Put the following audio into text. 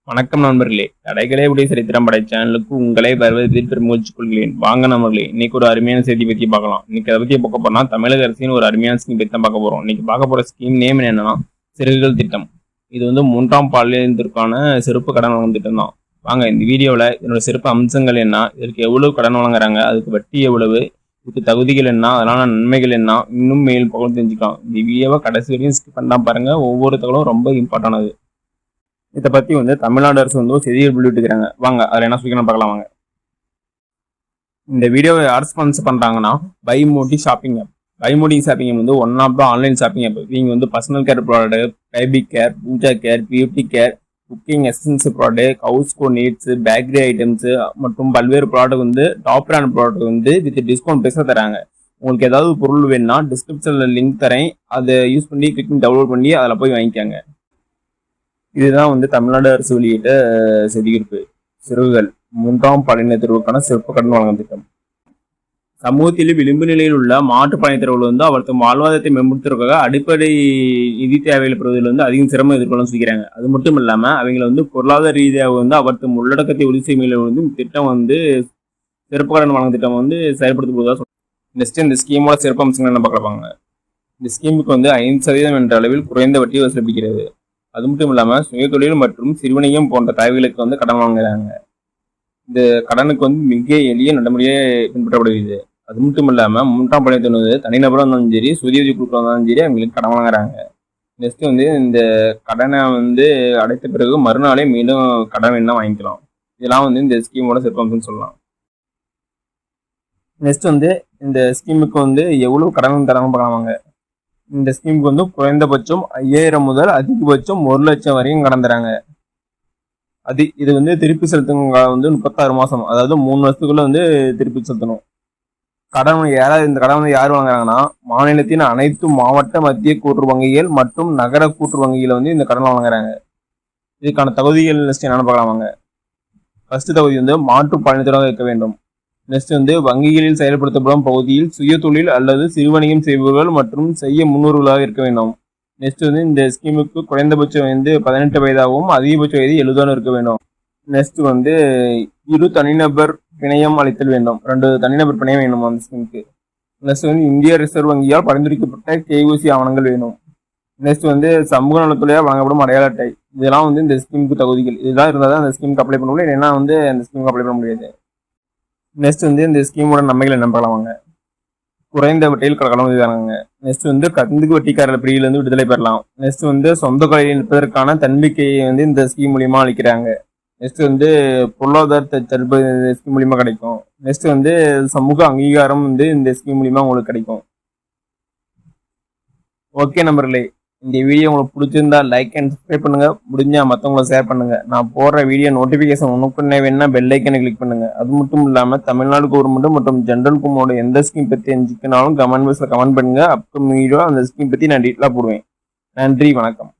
வணக்கம் நண்பர்களே, கடைகளே உடைய சரித்திரம் படை சேனலுக்கு உங்களை வரவேற்று பெருமகிழ்ச்சிக் கொள்கிறேன். வாங்க நண்பர்களே, இன்னைக்கு ஒரு அருமையான செய்தி பத்தி பார்க்கலாம். இன்னைக்கு அதை பத்தி பார்க்க போனா தமிழக அரசின் ஒரு அருமையான ஸ்கீம் பத்தி தான் பார்க்க போறோம். இன்னைக்கு பார்க்க போற ஸ்கீம் நேம் என்னன்னா சிறுகுகள் திட்டம். இது வந்து 3ஆம் பாலினத்திற்கான சிறப்பு கடன் வழங்கும் திட்டம் தான். வாங்க இந்த வீடியோவில் இதனோட சிறப்பு அம்சங்கள் என்ன, இதற்கு எவ்வளவு கடன் வழங்குறாங்க, அதுக்கு வட்டி எவ்வளவு, இதுக்கு தகுதிகள் என்ன, அதனால நன்மைகள் என்ன, இன்னும் மேல் பக்கம் தெரிஞ்சுக்கலாம். இந்த வீடியோவை கடைசி வரையும் ஸ்கிப் பண்ணா பாருங்க. ஒவ்வொரு தகவலும் ரொம்ப இம்பார்ட்டன்டானது. இதை பத்தி வந்து தமிழ்நாடு அரசு வந்து செய்திகள் வெளியிட்டுக்கிறாங்க. வாங்க அதில் என்ன சொல்லிக்கணும் பார்க்கலாம். வாங்க இந்த வீடியோவை யார் ஸ்பான்சர் பண்றாங்கன்னா பைமோடி ஷாப்பிங் ஆப். பைமோடி ஷாப்பிங் ஆப் வந்து one of the online shopping app. நீங்க வந்து personal care product, baby care, puja care, beauty care, cooking essence product, ஹவுஸ்கோ நீட்ஸ், பேக்கரி ஐட்டம்ஸ் மற்றும் பல்வேறு ப்ராடக்ட் வந்து டாப் பிராண்ட் ப்ராடக்ட் வந்து வித் டிஸ்கவுண்ட் பேச தராங்க. உங்களுக்கு ஏதாவது பொருள் வேணும்னா டிஸ்கிரிப்ஷன்ல லிங்க் தரேன், அதை யூஸ் பண்ணி கிளிக் டவுன்லோட் பண்ணி அதில் போய் வாங்கிக்காங்க. இதுதான் வந்து தமிழ்நாடு அரசு வெளியிட்ட செய்திக்குறிப்பு. சிறுகுகள் 3ஆம் பாலினத்திற்கான சிறப்பு கடன் வழங்கும் திட்டம். சமூகத்தில் விளிம்பு நிலையில் உள்ள மாற்றுப்பாளையத்திற்கு வந்து அவர்த்தம் வாழ்வாதாரத்தை மேம்படுத்துவதற்காக அடிப்படை நிதி தேவைகளை பெறுவதில் வந்து அதிகம் சிரமம் எதிர்கொள்ள சொல்லிக்கிறாங்க. அது மட்டும் இல்லாம அவங்களை வந்து பொருளாதார ரீதியாக வந்து அவர்த்தம் உள்ளடக்கத்தை உறுதி செய்யும் வந்து திட்டம் வந்து சிறப்பு கடன் வழங்கும் திட்டம் வந்து செயல்படுத்தப்படுவதாக சொல்றாங்க. நெக்ஸ்ட் இந்த ஸ்கீமோட சிறப்பு அம்சங்கள் என்ன பார்க்கலாங்க. இந்த ஸ்கீமுக்கு வந்து 5% என்ற அளவில் குறைந்த வட்டி வசூலிக்கிறது. அது மட்டும் இல்லாமல் சுயதொழில் மற்றும் சிறுவணிகம் போன்ற தேவைகளுக்கு வந்து கடன் வாங்குறாங்க. இந்த கடனுக்கு வந்து மிக எளிய நடைமுறையே பின்பற்றப்படுகிறது. அது மட்டும் இல்லாமல் 3ஆம் பாலினத்தில் வந்து தனிநபராக இருந்தாலும் சரி, சுயஉதவி குழுக்கள் இருந்தாலும் சரி, அவங்களுக்கு கடன் வாங்குறாங்க. நெக்ஸ்ட் வந்து இந்த கடனை வந்து அடைத்த பிறகு மறுநாளே மீண்டும் கடன் வேணா வாங்கிக்கலாம். இதெல்லாம் வந்து இந்த ஸ்கீமோட சிறப்பம்சம்னு சொல்லலாம். நெக்ஸ்ட் வந்து இந்த ஸ்கீமுக்கு வந்து எவ்வளவு கடன் தராங்க பார்க்கலாமாங்க. இந்த ஸ்கீமுக்கு வந்து குறைந்தபட்சம் 5000 முதல் அதிகபட்சம் 1 லட்சம் வரையும் கடன் தராங்க. இது வந்து திருப்பி செலுத்தும் வந்து 36 மாசம், அதாவது 3 வருஷத்துக்குள்ள வந்து திருப்பி செலுத்தணும். இந்த கடன் வந்து யார் வாங்குறாங்கன்னா மாநிலத்தின் அனைத்து மாவட்ட மத்திய கூட்டுறவு வங்கிகள் மற்றும் நகர கூட்டுறவு வங்கிகளை வந்து இந்த கடன் வாங்குறாங்க. இதுக்கான தகுதிகள் லிஸ்ட் என்னன்னு பார்க்கலாமாங்க. ஃபர்ஸ்ட் தகுதி வந்து மாற்று பாலினத்தினராக இருக்க வேண்டும். நெக்ஸ்ட் வந்து வங்கிகளில் செயல்படுத்தப்படும் பகுதியில் சுய தொழில் அல்லது சிறுவணிகம் செய்பவர்கள் மற்றும் செய்ய முன்னோர்களாக இருக்க வேண்டும். நெக்ஸ்ட் வந்து இந்த ஸ்கீமுக்கு குறைந்தபட்சம் வந்து 18 வயதாகவும் அதிகபட்ச வயது 70 இருக்க வேண்டும். நெக்ஸ்ட் வந்து 2 தனிநபர் பிணையம் அளித்தல் வேண்டும். 2 தனிநபர் பிணையம் வேணும் அந்த ஸ்கீமுக்கு. நெக்ஸ்ட் வந்து இந்திய ரிசர்வ் வங்கியால் பரிந்துரைக்கப்பட்ட KYC ஆவணங்கள் வேணும். நெக்ஸ்ட் வந்து சமூக நலத்துறையால் வழங்கப்படும் அடையாள அட்டை. இதெல்லாம் வந்து இந்த ஸ்கீமுக்கு தகுதிகள். இதெல்லாம் இருந்தால் தான் அந்த ஸ்கீமுக்கு அப்ளை பண்ண முடியும், இல்லைன்னா வந்து அந்த ஸ்கீமுக்கு அப்ளை பண்ண முடியாது. நெக்ஸ்ட் வந்து இந்த ஸ்கீமோட நன்மைகள் என்ன பார்க்கலாமாங்க. குறைந்த வட்டியில் கடன் உதவி தராங்க. நெக்ஸ்ட் வந்து கந்துக்கு வட்டிக்காரர் பிரிவிலிருந்து விடுதலை பெறலாம். நெக்ஸ்ட் வந்து சொந்த தொழிலில் நிற்பதற்கான தன்மைக்கையை வந்து இந்த ஸ்கீம் மூலியமா அளிக்கிறாங்க. நெக்ஸ்ட் வந்து பொருளாதாரத்தை தடுப்பு இந்த ஸ்கீம் மூலியமா கிடைக்கும். நெக்ஸ்ட் வந்து சமூக அங்கீகாரம் வந்து இந்த ஸ்கீம் மூலியமா உங்களுக்கு கிடைக்கும். ஓகே நண்பர்களே, இந்த வீடியோ உங்களுக்கு பிடிச்சிருந்தா லைக் அண்ட் சப்ஸ்கிரைப் பண்ணுங்க. முடிஞ்சா மற்றவங்களை ஷேர் பண்ணுங்க. நான் போடுற வீடியோ நோட்டிபிகேஷன் உனக்கு வேணா பெல் ஐக்கனை கிளிக் பண்ணுங்க. அது மட்டும் இல்லாம தமிழ்நாடு கவர்மெண்ட் மற்றும் ஜென்ரல் குமோட எந்த ஸ்கீம் பத்தி தெரிஞ்சுக்கனாலும் கமெண்ட் பாக்ஸ்ல கமெண்ட் பண்ணுங்க. அப்கமிங் வீடியோ அந்த ஸ்கீம் பத்தி நான் டீட்டெயிலா போடுவேன். நன்றி, வணக்கம்.